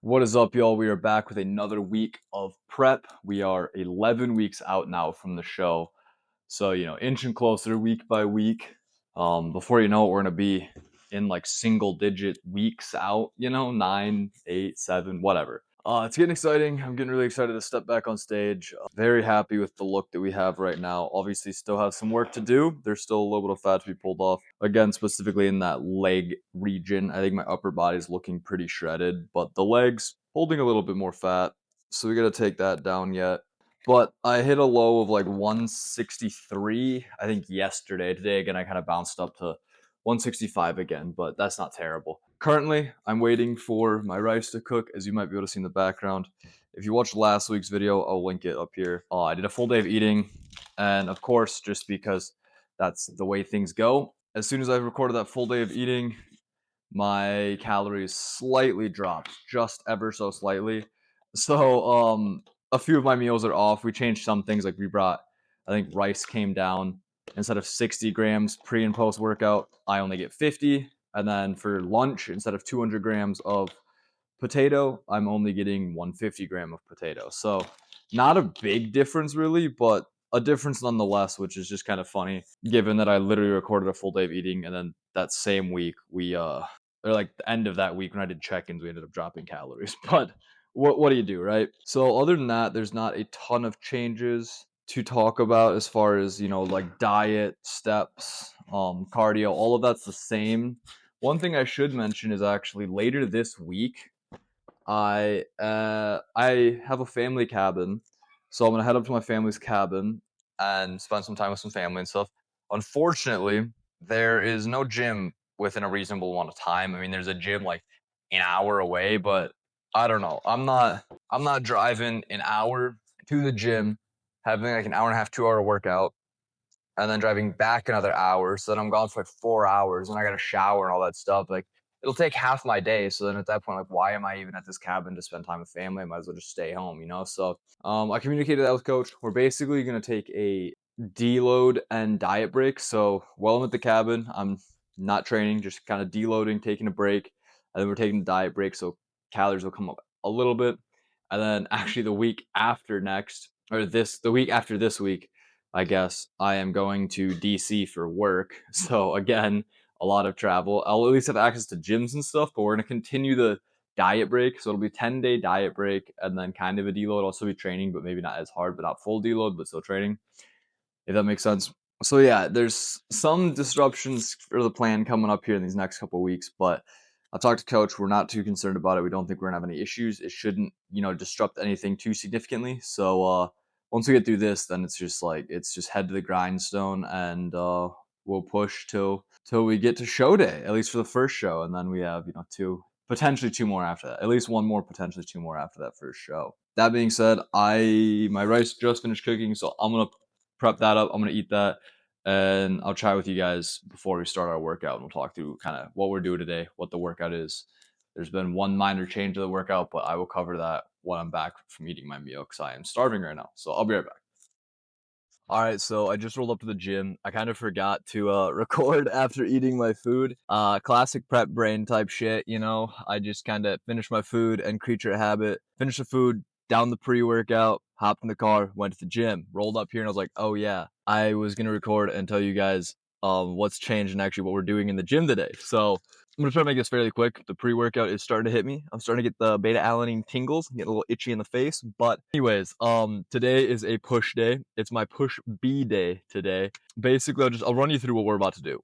What is up, y'all? We are back with another week of prep. We are 11 weeks out now from the show. So, inching closer week by week. Before you know it, we're going to be in like single digit weeks out, 9, 8, 7, whatever. It's getting exciting. I'm getting really excited to step back on stage. Very happy with the look that we have right now. Obviously, still have some work to do. There's still a little bit of fat to be pulled off. Again, specifically in that leg region. I think my upper body is looking pretty shredded, but the legs holding a little bit more fat. So we got to take that down yet. But I hit a low of like 163, I think yesterday. Today, again, I kind of bounced up to 165 again, but that's not terrible. Currently, I'm waiting for my rice to cook, as you might be able to see in the background. If you watched last week's video, I'll link it up here. I did a full day of eating, and of course, just because that's the way things go, as soon as I recorded that full day of eating, my calories slightly dropped, just ever so slightly. So a few of my meals are off. We changed some things, like we brought, I think rice came down. Instead of 60 grams pre and post workout, I only get 50. And then for lunch, instead of 200 grams of potato, I'm only getting 150 gram of potato. So not a big difference really, but a difference nonetheless, which is just kind of funny given that I literally recorded a full day of eating, and then that same week or like the end of that week when I did check-ins, we ended up dropping calories. But what do you do, right? So other than that, there's not a ton of changes to talk about as far as, like diet, steps, cardio, all of that's the same. One thing I should mention is actually later this week, I have a family cabin, so I'm gonna head up to my family's cabin and spend some time with some family and stuff. Unfortunately, there is no gym within a reasonable amount of time. I mean, there's a gym like an hour away, but I don't know. I'm not driving an hour to the gym, having like an hour and a half, 2 hour workout, and then driving back another hour. So then I'm gone for like 4 hours, and I got to shower and all that stuff. Like it'll take half my day. So then at that point, like, why am I even at this cabin to spend time with family? I might as well just stay home. So I communicated that with coach. We're basically gonna take a deload and diet break. So while I'm at the cabin, I'm not training, just kind of deloading, taking a break, and then we're taking the diet break. So calories will come up a little bit, and then actually the week after next, or the week after this week, I guess I am going to DC for work. So again, a lot of travel. I'll at least have access to gyms and stuff, but we're gonna continue the diet break. So it'll be 10-day diet break and then kind of a deload. I'll still be training, but maybe not as hard, but not full deload, but still training, if that makes sense. So yeah, there's some disruptions for the plan coming up here in these next couple of weeks, but I've talked to coach. We're not too concerned about it. We don't think we're gonna have any issues. It shouldn't, disrupt anything too significantly. So once we get through this, then it's just head to the grindstone, and we'll push till we get to show day, at least for the first show, and then we have potentially two more after that, at least one more, potentially two more after that first show. That being said, my rice just finished cooking, so I'm gonna prep that up. I'm gonna eat that, and I'll chat with you guys before we start our workout, and we'll talk through kind of what we're doing today, what the workout is. There's been one minor change to the workout, but I will cover that when I'm back from eating my meal because I am starving right now. So I'll be right back. All right, so I just rolled up to the gym. I kind of forgot to record after eating my food. Classic prep brain type shit. I just kind of finished my food and creature habit. Finished the food, down the pre-workout, hopped in the car, went to the gym, rolled up here, and I was like, oh yeah, I was gonna record and tell you guys what's changed and actually what we're doing in the gym today. So I'm gonna try to make this fairly quick. The pre-workout is starting to hit me. I'm starting to get the beta alanine tingles, getting a little itchy in the face. But anyways, today is a push day. It's my push B day today. Basically, I'll run you through what we're about to do.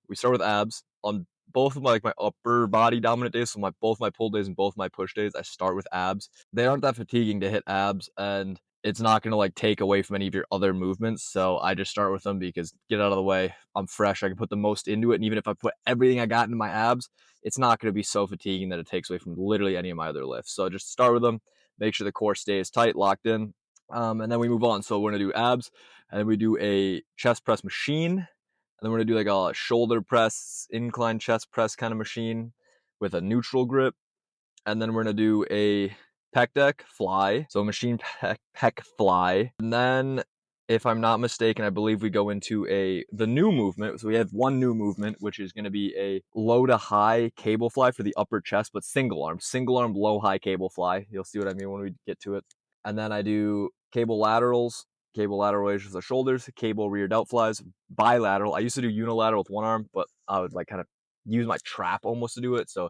We start with abs on both of my upper body dominant days. So both my pull days and both my push days, I start with abs. They aren't that fatiguing to hit abs, and it's not going to like take away from any of your other movements. So I just start with them because get out of the way. I'm fresh. I can put the most into it. And even if I put everything I got into my abs, it's not going to be so fatiguing that it takes away from literally any of my other lifts. So just start with them. Make sure the core stays tight, locked in. And then we move on. So we're going to do abs, and then we do a chest press machine. And then we're going to do like a shoulder press, incline chest press kind of machine with a neutral grip. And then we're going to do a pec deck fly, so machine pec fly. And then if I'm not mistaken, I believe we go into the new movement. So we have one new movement, which is going to be a low to high cable fly for the upper chest, but single arm, low high cable fly. You'll see what I mean when we get to it. And then I do cable laterals, cable lateral raises for the shoulders, cable rear delt flies, bilateral. I used to do unilateral with one arm, but I would like kind of use my trap almost to do it. So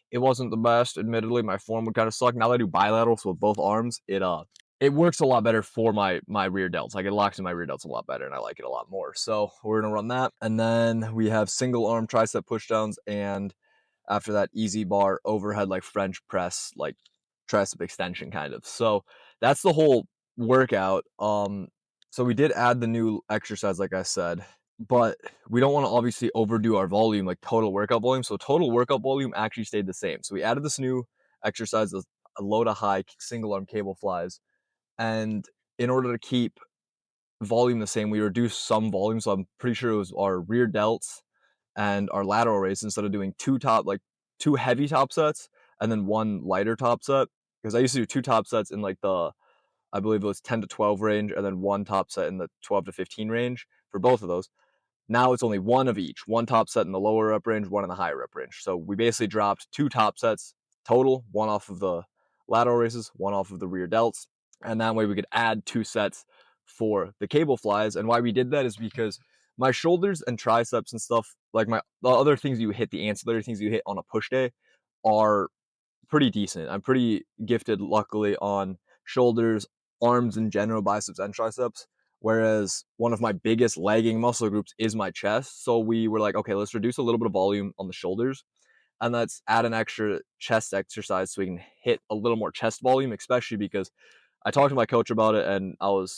it wasn't the best. Admittedly, my form would kind of suck. Now that I do bilaterals with both arms, it works a lot better for my rear delts. Like it locks in my rear delts a lot better, and I like it a lot more. So we're gonna run that, and then we have single arm tricep pushdowns, and after that, easy bar overhead like French press, like tricep extension kind of. So that's the whole workout. So we did add the new exercise, like I said, but we don't want to obviously overdo our volume, like total workout volume. So total workout volume actually stayed the same. So we added this new exercise, a low to high single arm cable flies. And in order to keep volume the same, we reduced some volume. So I'm pretty sure it was our rear delts and our lateral raise instead of doing two heavy top sets and then one lighter top set. Because I used to do two top sets in like I believe it was 10 to 12 range and then one top set in the 12 to 15 range for both of those. Now it's only one of each, one top set in the lower rep range, one in the higher rep range. So we basically dropped two top sets total, one off of the lateral raises, one off of the rear delts. And that way we could add two sets for the cable flies. And why we did that is because my shoulders and triceps and stuff, like the other things you hit, the ancillary things you hit on a push day, are pretty decent. I'm pretty gifted, luckily, on shoulders, arms in general, biceps, and triceps. Whereas one of my biggest lagging muscle groups is my chest. So we were like, okay, let's reduce a little bit of volume on the shoulders and let's add an extra chest exercise so we can hit a little more chest volume, especially because I talked to my coach about it, and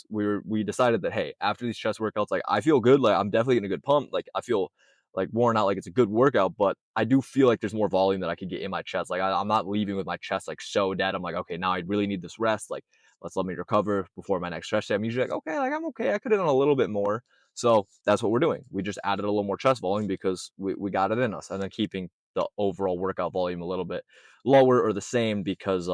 we decided that, hey, after these chest workouts, like I feel good, like I'm definitely getting a good pump, like I feel like worn out, like it's a good workout, but I do feel like there's more volume that I could get in my chest. Like I'm not leaving with my chest like so dead. I'm like, okay, now I really need this rest. Like let me recover before my next stretch day. I'm usually like, okay, like I'm okay. I could have done a little bit more. So that's what we're doing. We just added a little more chest volume because we got it in us, and then keeping the overall workout volume a little bit lower or the same because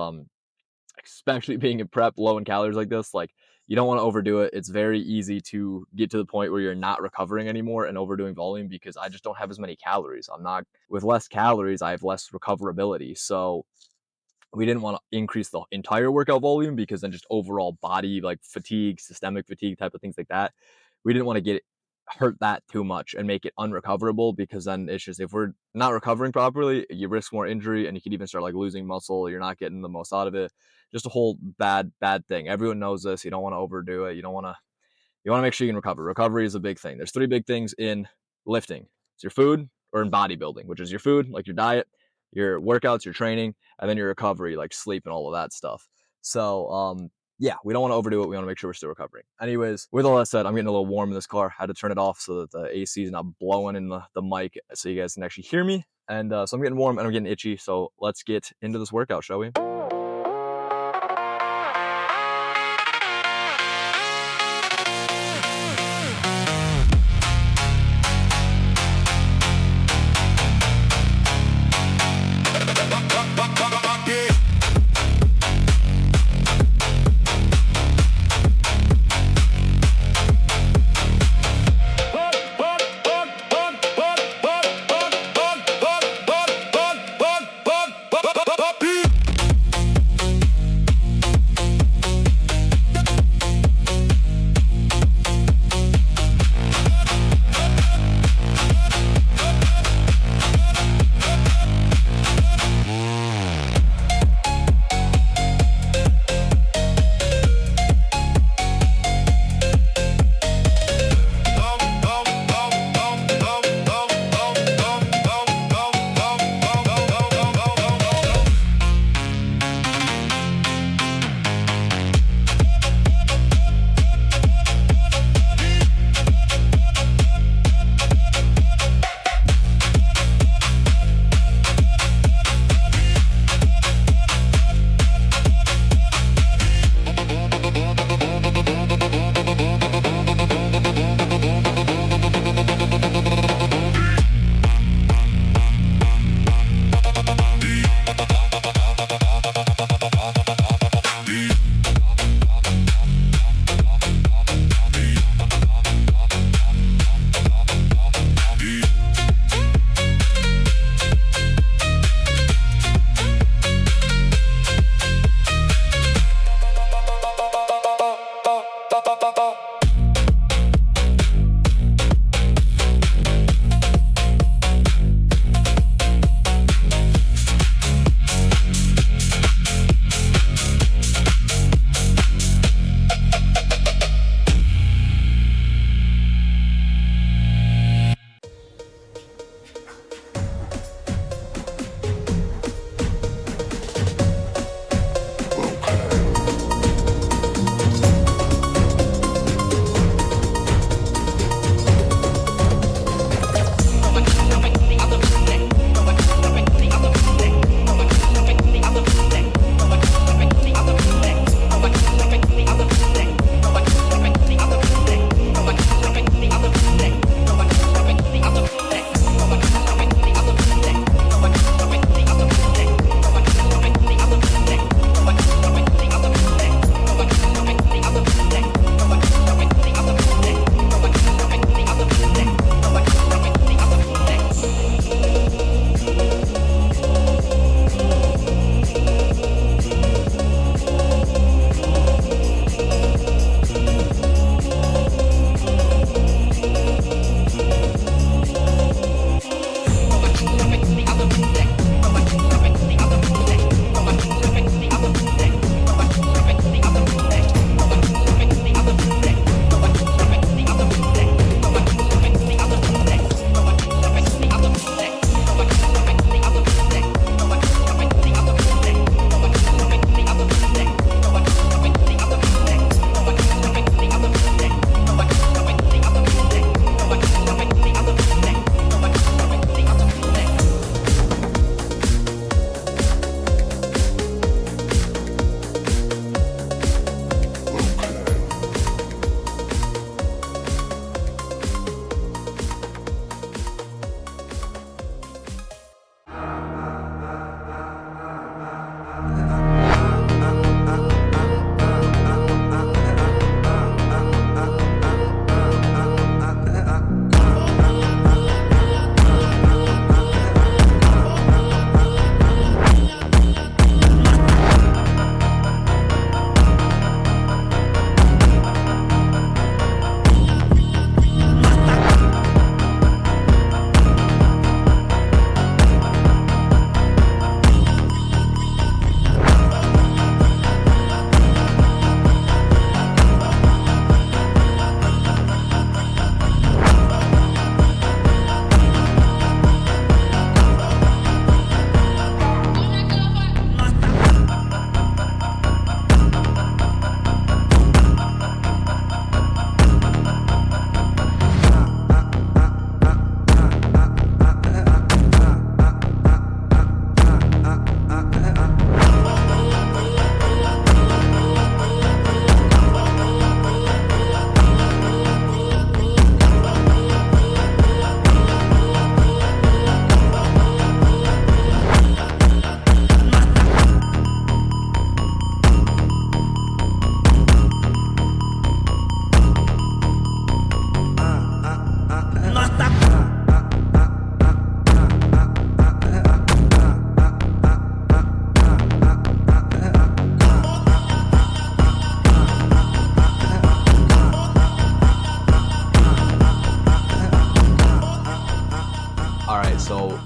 especially being in prep low in calories like this, like you don't want to overdo it. It's very easy to get to the point where you're not recovering anymore and overdoing volume because I just don't have as many calories. I'm not with less calories, I have less recoverability. So we didn't want to increase the entire workout volume because then just overall body like fatigue, systemic fatigue type of things like that. We didn't want to get hurt that too much and make it unrecoverable because then it's just if we're not recovering properly, you risk more injury and you could even start like losing muscle. You're not getting the most out of it. Just a whole bad thing. Everyone knows this. You don't want to overdo it. You want to make sure you can recover. Recovery is a big thing. There's three big things in lifting. It's your food, or in bodybuilding, which is your food, like your diet, your workouts, your training, and then your recovery, like sleep and all of that stuff. So, yeah, we don't want to overdo it. We want to make sure we're still recovering. Anyways, with all that said, I'm getting a little warm in this car. I had to turn it off so that the AC is not blowing in the mic so you guys can actually hear me. And so I'm getting warm and I'm getting itchy. So let's get into this workout, shall we?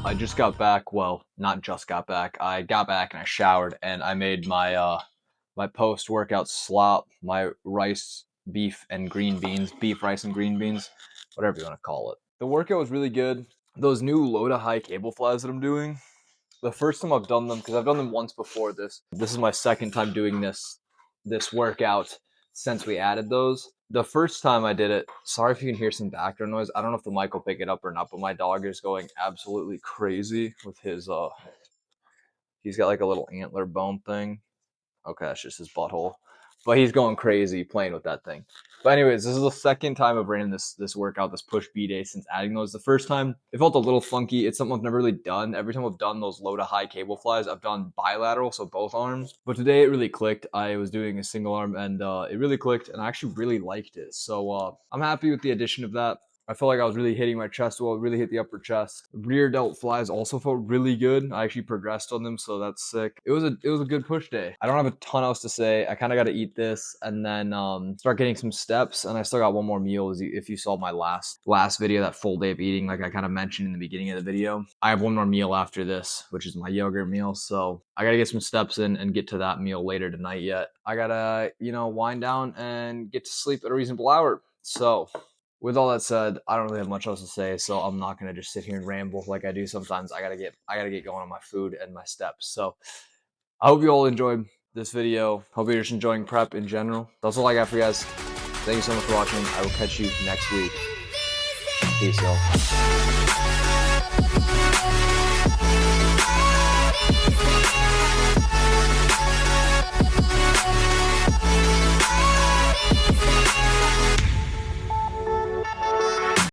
I just got back. Well, not just got back. I got back and I showered and I made my my post-workout slop, my rice, beef, and green beans, beef, rice, and green beans, whatever you want to call it. The workout was really good. Those new low to high cable flies that I'm doing, the first time I've done them, because I've done them once before this. This is my second time doing this workout since we added those. The first time I did it, sorry if you can hear some background noise. I don't know if the mic will pick it up or not, but my dog is going absolutely crazy with his he's got like a little antler bone thing. Okay, it's just his butthole. But he's going crazy playing with that thing. But anyways, this is the second time I've ran this workout, this push B day, since adding those. The first time it felt a little funky. It's something I've never really done. Every time I've done those low to high cable flies, I've done bilateral, so both arms. But today it really clicked. I was doing a single arm and it really clicked, and I actually really liked it. So I'm happy with the addition of that. I felt like I was really hitting my chest well, really hit the upper chest. Rear delt flies also felt really good. I actually progressed on them, so that's sick. It was a good push day. I don't have a ton else to say. I kind of got to eat this and then start getting some steps. And I still got one more meal. If you saw my last video, that full day of eating, like I kind of mentioned in the beginning of the video, I have one more meal after this, which is my yogurt meal. So I got to get some steps in and get to that meal later tonight yet. I got to, wind down and get to sleep at a reasonable hour. So with all that said, I don't really have much else to say, so I'm not gonna just sit here and ramble like I do sometimes. I gotta get going on my food and my steps. So I hope you all enjoyed this video. Hope you're just enjoying prep in general. That's all I got for you guys. Thank you so much for watching. I will catch you next week. Peace, y'all.